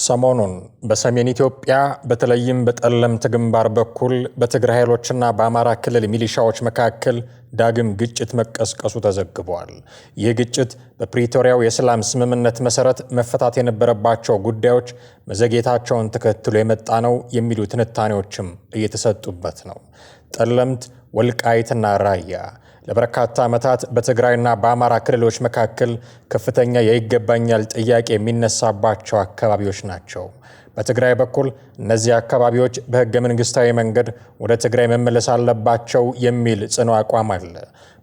ሰሞኑን በሰሜን ኢትዮጵያ በተለይም በጠለምት ግንባር በኩል በትግራይ ኃይሎችና በአማራ ክልል ሚሊሻዎች መካከል ዳግም ግጭት መቀስቀሱ ተዘግቧል። ይህ ግጭት በፕሪቶሪያው የሰላም ስምምነት መሰረት መፈታት የነበረባቸው ጉዳዮች መዘግየታቸውን ተከትሎ የመጣ ነው የሚሉ ትንታኔዎችም እየተሰጡበት ነው። ጠለምት፣ ወልቃይትና ራያ ለበርካታ ዓመታት በትግራይና በአማራ ክልሎች መካከል ከፍተኛ የይገባኛል ጥያቄ የሚነሳባቸው አካባቢዎች ናቸው። በትግራይ በኩል እነዚህ አካባቢዎች በሕገ መንግሥታዊ መንገድ ወደ ትግራይ መመለስ አለባቸው የሚል ጽኑ አቋም አለ።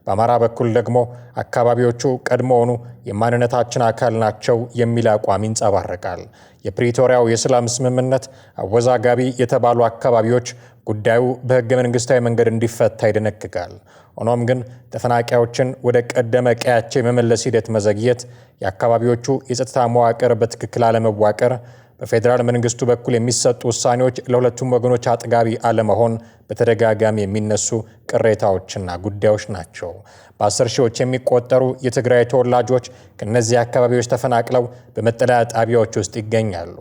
በአማራ በኩል ደግሞ አካባቢዎቹ ቀድሞውኑ የማንነታችን አካል ናቸው የሚል አቋም ይንጸባረቃል። የፕሪቶሪያው የሰላም ስምምነት አወዛጋቢ የተባሉ አካባቢዎች ጉዳዩ በሕገ መንግሥታዊ መንገድ እንዲፈታ ይደነግጋል። ሆኖም ግን ተፈናቃዮችን ወደ ቀደመ ቀያቸው የመመለስ ሂደት መዘግየት፣ የአካባቢዎቹ የጸጥታ መዋቅር በትክክል አለመዋቀር፣ በፌዴራል መንግስቱ በኩል የሚሰጡ ውሳኔዎች ለሁለቱም ወገኖች አጥጋቢ አለመሆን በተደጋጋሚ የሚነሱ ቅሬታዎችና ጉዳዮች ናቸው። በ10 ሺዎች የሚቆጠሩ የትግራይ ተወላጆች ከእነዚህ አካባቢዎች ተፈናቅለው በመጠለያ ጣቢያዎች ውስጥ ይገኛሉ።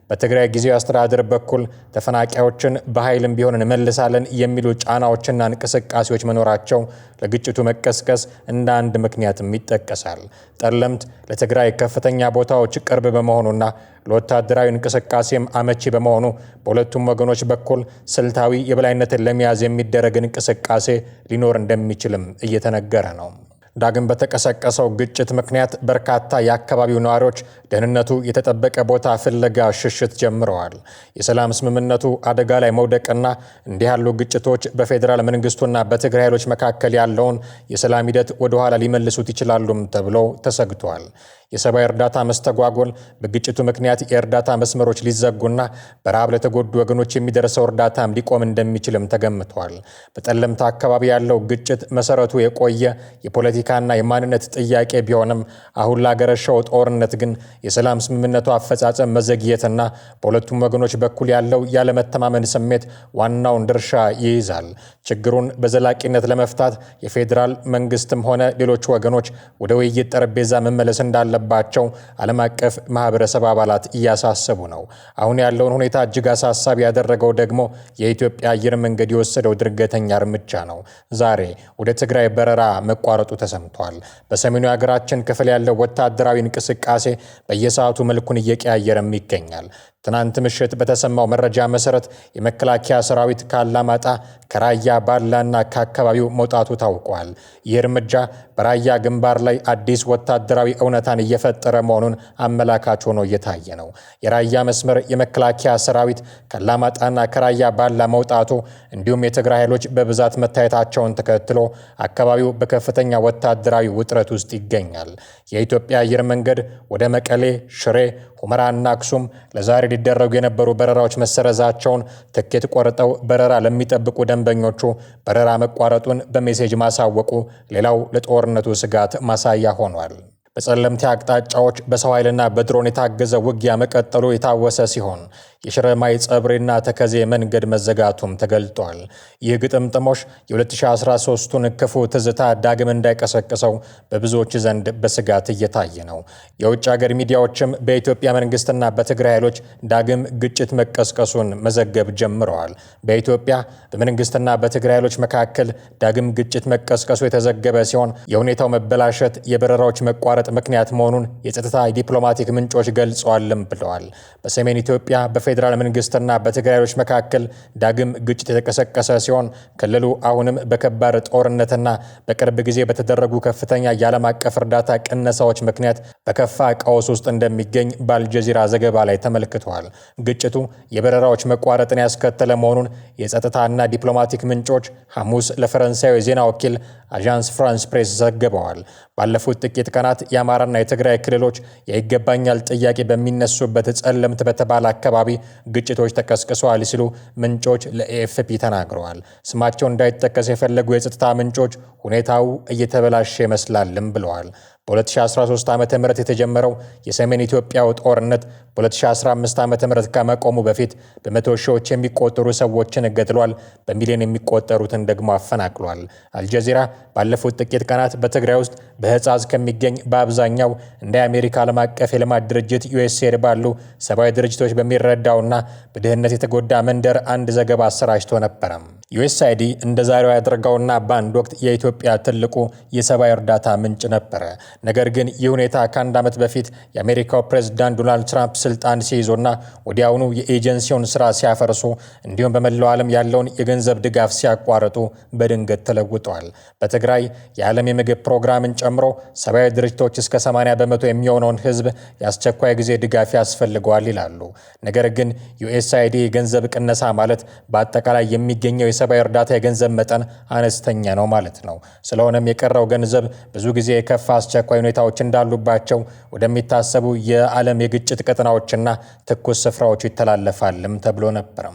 በትግራይ ጊዜያዊ አስተዳደር በኩል ተፈናቃዮችን በኃይልም ቢሆን እንመልሳለን የሚሉ ጫናዎችና እንቅስቃሴዎች መኖራቸው ለግጭቱ መቀስቀስ እንደ አንድ ምክንያትም ይጠቀሳል። ጠለምት ለትግራይ ከፍተኛ ቦታዎች ቅርብ በመሆኑና ለወታደራዊ እንቅስቃሴም አመቺ በመሆኑ በሁለቱም ወገኖች በኩል ስልታዊ የበላይነትን ለመያዝ የሚደረግ እንቅስቃሴ ሊኖር እንደሚችልም እየተነገረ ነው። ዳግም በተቀሰቀሰው ግጭት ምክንያት በርካታ የአካባቢው ነዋሪዎች ደህንነቱ የተጠበቀ ቦታ ፍለጋ ሽሽት ጀምረዋል። የሰላም ስምምነቱ አደጋ ላይ መውደቅና እንዲህ ያሉ ግጭቶች በፌዴራል መንግስቱና በትግራይ ኃይሎች መካከል ያለውን የሰላም ሂደት ወደ ኋላ ሊመልሱት ይችላሉም ተብሎ ተሰግቷል። የሰብአዊ እርዳታ መስተጓጎል፣ በግጭቱ ምክንያት የእርዳታ መስመሮች ሊዘጉና በረሃብ ለተጎዱ ወገኖች የሚደርሰው እርዳታም ሊቆም እንደሚችልም ተገምቷል። በጠለምት አካባቢ ያለው ግጭት መሰረቱ የቆየ የፖለቲካና የማንነት ጥያቄ ቢሆንም አሁን ላገረሸው ጦርነት ግን የሰላም ስምምነቱ አፈጻጸም መዘግየትና በሁለቱም ወገኖች በኩል ያለው ያለመተማመን ስሜት ዋናውን ድርሻ ይይዛል። ችግሩን በዘላቂነት ለመፍታት የፌዴራል መንግስትም ሆነ ሌሎች ወገኖች ወደ ውይይት ጠረጴዛ መመለስ እንዳለባቸው ዓለም አቀፍ ማህበረሰብ አባላት እያሳሰቡ ነው። አሁን ያለውን ሁኔታ እጅግ አሳሳቢ ያደረገው ደግሞ የኢትዮጵያ አየር መንገድ የወሰደው ድንገተኛ እርምጃ ነው። ዛሬ ወደ ትግራይ በረራ መቋረጡ ተሰምቷል። በሰሜኑ የሀገራችን ክፍል ያለው ወታደራዊ እንቅስቃሴ በየሰዓቱ መልኩን እየቀያየረም ይገኛል። ትናንት ምሽት በተሰማው መረጃ መሰረት የመከላከያ ሰራዊት ካላማጣ፣ ከራያ ባላና ከአካባቢው መውጣቱ ታውቋል። ይህ እርምጃ በራያ ግንባር ላይ አዲስ ወታደራዊ እውነታን እየፈጠረ መሆኑን አመላካች ሆኖ እየታየ ነው። የራያ መስመር የመከላከያ ሰራዊት ካላማጣና ከራያ ባላ መውጣቱ እንዲሁም የትግራይ ኃይሎች በብዛት መታየታቸውን ተከትሎ አካባቢው በከፍተኛ ወታደራዊ ውጥረት ውስጥ ይገኛል። የኢትዮጵያ አየር መንገድ ወደ መቀሌ፣ ሽሬ፣ ሁመራና አክሱም ለዛሬ ሊደረጉ የነበሩ በረራዎች መሰረዛቸውን ትኬት ቆርጠው በረራ ለሚጠብቁ ደንበኞቹ በረራ መቋረጡን በሜሴጅ ማሳወቁ ሌላው ለጦርነቱ ስጋት ማሳያ ሆኗል። በጸለምት አቅጣጫዎች በሰው ኃይልና በድሮን የታገዘ ውጊያ መቀጠሉ የታወሰ ሲሆን የሽረ ማይጸብሪና ተከዜ መንገድ መዘጋቱም ተገልጧል። ይህ ግጥምጥሞሽ የ2013ቱን ክፉ ትዝታ ዳግም እንዳይቀሰቅሰው በብዙዎች ዘንድ በስጋት እየታየ ነው። የውጭ ሀገር ሚዲያዎችም በኢትዮጵያ መንግስትና በትግራይ ኃይሎች ዳግም ግጭት መቀስቀሱን መዘገብ ጀምረዋል። በኢትዮጵያ በመንግስትና በትግራይ ኃይሎች መካከል ዳግም ግጭት መቀስቀሱ የተዘገበ ሲሆን የሁኔታው መበላሸት የበረራዎች መቋረጥ ምክንያት መሆኑን የጸጥታ ዲፕሎማቲክ ምንጮች ገልጸዋልም ብለዋል። በሰሜን ኢትዮጵያ በፌዴራል መንግስትና በትግራይ ኃይሎች መካከል ዳግም ግጭት የተቀሰቀሰ ሲሆን ክልሉ አሁንም በከባድ ጦርነትና በቅርብ ጊዜ በተደረጉ ከፍተኛ የዓለም አቀፍ እርዳታ ቅነሳዎች ምክንያት በከፋ ቀውስ ውስጥ እንደሚገኝ በአልጀዚራ ዘገባ ላይ ተመልክቷል። ግጭቱ የበረራዎች መቋረጥን ያስከተለ መሆኑን የጸጥታና ዲፕሎማቲክ ምንጮች ሐሙስ ለፈረንሳዊ ዜና ወኪል አዣንስ ፍራንስ ፕሬስ ዘግበዋል። ባለፉት ጥቂት ቀናት የአማራና የትግራይ ክልሎች የይገባኛል ጥያቄ በሚነሱበት ጸለምት በተባለ አካባቢ ግጭቶች ተቀስቅሰዋል ሲሉ ምንጮች ለኤኤፍፒ ተናግረዋል። ስማቸው እንዳይጠቀስ የፈለጉ የጸጥታ ምንጮች ሁኔታው እየተበላሸ ይመስላልም ብለዋል። በ2013 ዓ.ም የተጀመረው የሰሜን ኢትዮጵያው ጦርነት በ2015 ዓ.ም ከመቆሙ በፊት በመቶ ሺዎች የሚቆጠሩ ሰዎችን ገድሏል፣ በሚሊዮን የሚቆጠሩትን ደግሞ አፈናቅሏል። አልጀዚራ ባለፉት ጥቂት ቀናት በትግራይ ውስጥ በህጻዝ ከሚገኝ በአብዛኛው እንደ አሜሪካ ዓለም አቀፍ የልማት ድርጅት ዩኤስኤድ ባሉ ሰብአዊ ድርጅቶች በሚረዳውና በድህነት የተጎዳ መንደር አንድ ዘገባ አሰራጭቶ ነበረ። ዩኤስአይዲ እንደ ዛሬው ያደረገውና በአንድ ወቅት የኢትዮጵያ ትልቁ የሰብአዊ እርዳታ ምንጭ ነበረ። ነገር ግን ይህ ሁኔታ ከአንድ ዓመት በፊት የአሜሪካው ፕሬዝዳንት ዶናልድ ትራምፕ ስልጣን ሲይዙና ወዲያውኑ የኤጀንሲውን ስራ ሲያፈርሱ እንዲሁም በመላው ዓለም ያለውን የገንዘብ ድጋፍ ሲያቋርጡ በድንገት ተለውጧል። በትግራይ የዓለም የምግብ ፕሮግራምን ጨምሮ ሰብአዊ ድርጅቶች እስከ 80 በመቶ የሚሆነውን ህዝብ የአስቸኳይ ጊዜ ድጋፍ ያስፈልገዋል ይላሉ። ነገር ግን ዩኤስአይዲ የገንዘብ ቅነሳ ማለት በአጠቃላይ የሚገኘው የሰብአዊ እርዳታ የገንዘብ መጠን አነስተኛ ነው ማለት ነው። ስለሆነም የቀረው ገንዘብ ብዙ ጊዜ የከፋ አስቸኳይ ሁኔታዎች እንዳሉባቸው ወደሚታሰቡ የዓለም የግጭት ቀጠናዎችና ትኩስ ስፍራዎች ይተላለፋልም ተብሎ ነበር።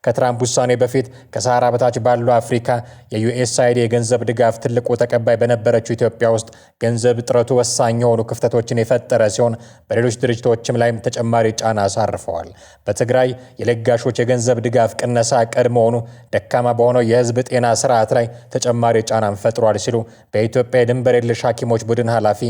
ከትራምፕ ውሳኔ በፊት ከሰሃራ በታች ባለው አፍሪካ የዩኤስአይዲ የገንዘብ ድጋፍ ትልቁ ተቀባይ በነበረችው ኢትዮጵያ ውስጥ ገንዘብ እጥረቱ ወሳኝ የሆኑ ክፍተቶችን የፈጠረ ሲሆን በሌሎች ድርጅቶችም ላይም ተጨማሪ ጫና አሳርፈዋል። በትግራይ የለጋሾች የገንዘብ ድጋፍ ቅነሳ ቀድሞውኑ ደካማ በሆነው የህዝብ ጤና ስርዓት ላይ ተጨማሪ ጫናን ፈጥሯል ሲሉ በኢትዮጵያ የድንበር የለሽ ሐኪሞች ቡድን ኃላፊ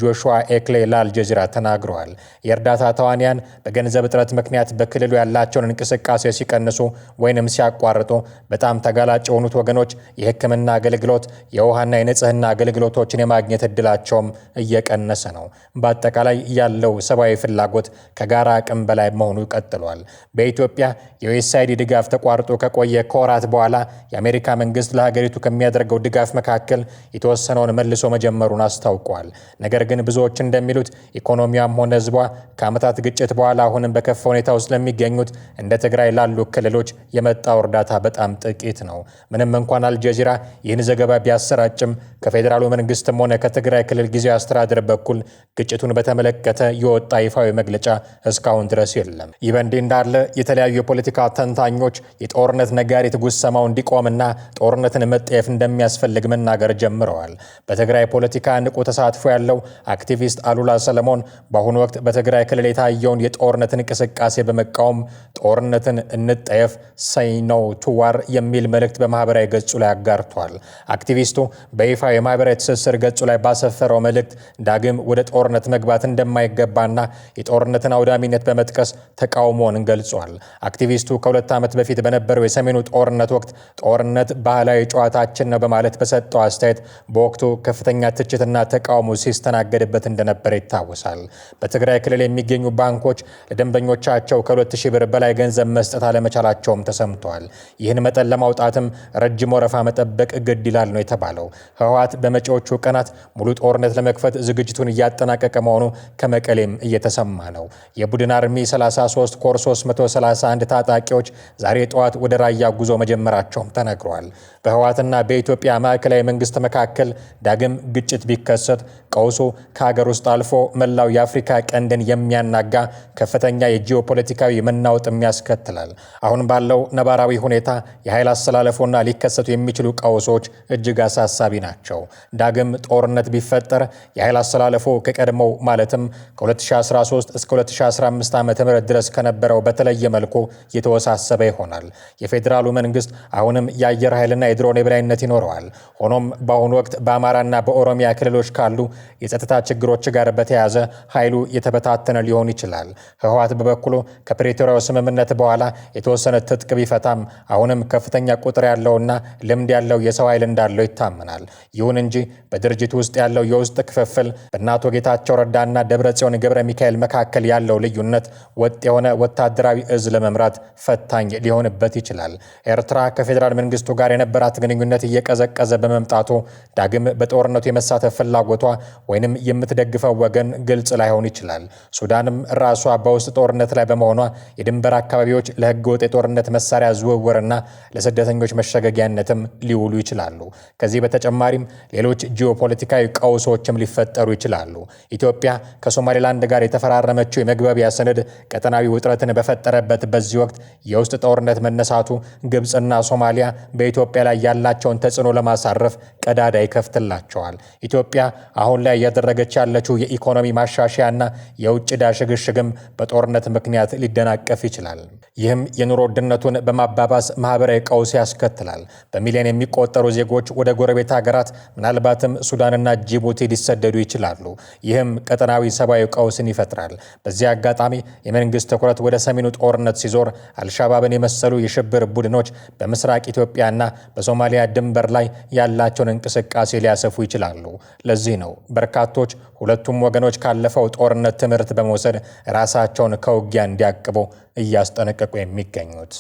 ጆሹዋ ኤክሌ ለአልጀዚራ ተናግረዋል። የእርዳታ ተዋንያን በገንዘብ እጥረት ምክንያት በክልሉ ያላቸውን እንቅስቃሴ ሲቀንሱ ወይንም ሲያቋርጡ በጣም ተጋላጭ የሆኑት ወገኖች የሕክምና አገልግሎት፣ የውሃና የንጽህና አገልግሎቶችን የማግኘት እድላቸውም እየቀነሰ ነው። በአጠቃላይ ያለው ሰብአዊ ፍላጎት ከጋራ አቅም በላይ መሆኑ ቀጥሏል። በኢትዮጵያ የዩኤስአይዲ ድጋፍ ተቋርጦ ከቆየ ከወራት በኋላ የአሜሪካ መንግስት ለሀገሪቱ ከሚያደርገው ድጋፍ መካከል የተወሰነውን መልሶ መጀመሩን አስታውቋል። ነገር ግን ብዙዎች እንደሚሉት ኢኮኖሚያም ሆነ ህዝቧ ከዓመታት ግጭት በኋላ አሁንም በከፋ ሁኔታ ውስጥ ለሚገኙት እንደ ትግራይ ላሉ ክልሎች የመጣው እርዳታ በጣም ጥቂት ነው። ምንም እንኳን አልጀዚራ ይህን ዘገባ ቢያሰራጭም ከፌዴራሉ መንግስትም ሆነ ከትግራይ ክልል ጊዜያዊ አስተዳደር በኩል ግጭቱን በተመለከተ የወጣ ይፋዊ መግለጫ እስካሁን ድረስ የለም። ይህ በእንዲህ እንዳለ የተለያዩ የፖለቲካ ተንታኞች የጦርነት ነጋሪት ጉሰማው እንዲቆምና ጦርነትን መጠየፍ እንደሚያስፈልግ መናገር ጀምረዋል። በትግራይ ፖለቲካ ንቁ ተሳትፎ ያለው አክቲቪስት አሉላ ሰለሞን በአሁኑ ወቅት በትግራይ ክልል የታየውን የጦርነት እንቅስቃሴ በመቃወም ጦርነትን እንጠየፍ say no to war የሚል መልእክት በማህበራዊ ገጹ ላይ አጋርቷል። አክቲቪስቱ በይፋ የማህበራዊ ትስስር ገጹ ላይ ባሰፈረው መልእክት ዳግም ወደ ጦርነት መግባት እንደማይገባና የጦርነትን አውዳሚነት በመጥቀስ ተቃውሞውን ገልጿል። አክቲቪስቱ ከ2 ዓመት በፊት በነበረው የሰሜኑ ጦርነት ወቅት ጦርነት ባህላዊ ጨዋታችን ነው በማለት በሰጠው አስተያየት በወቅቱ ከፍተኛ ትችትና ተቃውሞ ሲስተናገድበት እንደነበረ ይታወሳል። በትግራይ ክልል የሚገኙ ባንኮች ለደንበኞቻቸው ከ2,000 ብር በላይ ገንዘብ መስጠት አለመቻላቸውም ተሰምተዋል። ይህን መጠን ለማውጣትም ረጅም ወረፋ መጠበቅ ግድ ይላል ነው የተባለው። ህወሓት በመጪዎቹ ቀናት ሙሉ ጦርነት ለመክፈት ዝግጅቱን እያጠናቀቀ መሆኑ ከመቀሌም እየተሰማ ነው። የቡድን አርሚ 33 ኮር 331 ታጣቂዎች ዛሬ ጠዋት ወደ ራያ ጉዞ መጀመራቸውም ተነግሯል። በህወሓትና በኢትዮጵያ ማዕከላዊ መንግስት መካከል ዳግም ግጭት ቢከሰት ቀውሱ ከሀገር ውስጥ አልፎ መላው የአፍሪካ ቀንድን የሚያናጋ ከፍተኛ የጂኦፖለቲካዊ መናወጥም ያስከትላል። አሁን ባለው ነባራዊ ሁኔታ የኃይል አስተላለፉና ሊከሰቱ የሚችሉ ቀውሶች እጅግ አሳሳቢ ናቸው። ዳግም ጦርነት ቢፈጠር የኃይል አስተላለፉ ከቀድሞው ማለትም ከ2013 እስከ 2015 ዓ.ም ድረስ ከነበረው በተለየ መልኩ የተወሳሰበ ይሆናል። የፌዴራሉ መንግስት አሁንም የአየር ኃይልና የድሮን የበላይነት ይኖረዋል። ሆኖም በአሁኑ ወቅት በአማራና በኦሮሚያ ክልሎች ካሉ የጸጥታ ችግሮች ጋር በተያያዘ ኃይሉ የተበታተነ ሊሆን ይችላል። ህወሓት በበኩሉ ከፕሪቶሪያው ስምምነት በኋላ የተወሰነ ትጥቅ ቢፈታም አሁንም ከፍተኛ ቁጥር ያለውና ልምድ ያለው የሰው ኃይል እንዳለው ይታመናል። ይሁን እንጂ በድርጅቱ ውስጥ ያለው የውስጥ ክፍፍል በእነ አቶ ጌታቸው ረዳና ደብረጽዮን ገብረ ሚካኤል መካከል ያለው ልዩነት ወጥ የሆነ ወታደራዊ እዝ ለመምራት ፈታኝ ሊሆንበት ይችላል። ኤርትራ ከፌዴራል መንግስቱ ጋር የነበራት ግንኙነት እየቀዘቀዘ በመምጣቱ ዳግም በጦርነቱ የመሳተፍ ፍላጎቷ ወይንም የምትደግፈው ወገን ግልጽ ላይሆን ይችላል። ሱዳንም ራሷ በውስጥ ጦርነት ላይ በመሆኗ የድንበር አካባቢዎች ለህገ ወጥ የጦርነት መሳሪያ ዝውውርና ለስደተኞች መሸገጊያነትም ሊውሉ ይችላሉ። ከዚህ በተጨማሪም ሌሎች ጂኦፖለቲካዊ ቀውሶችም ሊፈጠሩ ይችላሉ። ኢትዮጵያ ከሶማሌላንድ ጋር የተፈራረመችው የመግባቢያ ሰነድ ቀጠናዊ ውጥረትን በፈጠረበት በዚህ ወቅት የውስጥ ጦርነት መነሳቱ ግብፅና ሶማሊያ በኢትዮጵያ ላይ ያላቸውን ተጽዕኖ ለማሳረፍ ቀዳዳ ይከፍትላቸዋል። ኢትዮጵያ አሁን አሁን ላይ እያደረገች ያለችው የኢኮኖሚ ማሻሻያና የውጭ ዕዳ ሽግሽግም በጦርነት ምክንያት ሊደናቀፍ ይችላል። ይህም የኑሮ ውድነቱን በማባባስ ማህበራዊ ቀውስ ያስከትላል። በሚሊዮን የሚቆጠሩ ዜጎች ወደ ጎረቤት ሀገራት ምናልባትም ሱዳንና ጅቡቲ ሊሰደዱ ይችላሉ። ይህም ቀጠናዊ ሰብአዊ ቀውስን ይፈጥራል። በዚህ አጋጣሚ የመንግስት ትኩረት ወደ ሰሜኑ ጦርነት ሲዞር አልሻባብን የመሰሉ የሽብር ቡድኖች በምስራቅ ኢትዮጵያና በሶማሊያ ድንበር ላይ ያላቸውን እንቅስቃሴ ሊያሰፉ ይችላሉ። ለዚህ ነው በርካቶች ሁለቱም ወገኖች ካለፈው ጦርነት ትምህርት በመውሰድ ራሳቸውን ከውጊያ እንዲያቅቡ እያስጠነቀቁ የሚገኙት።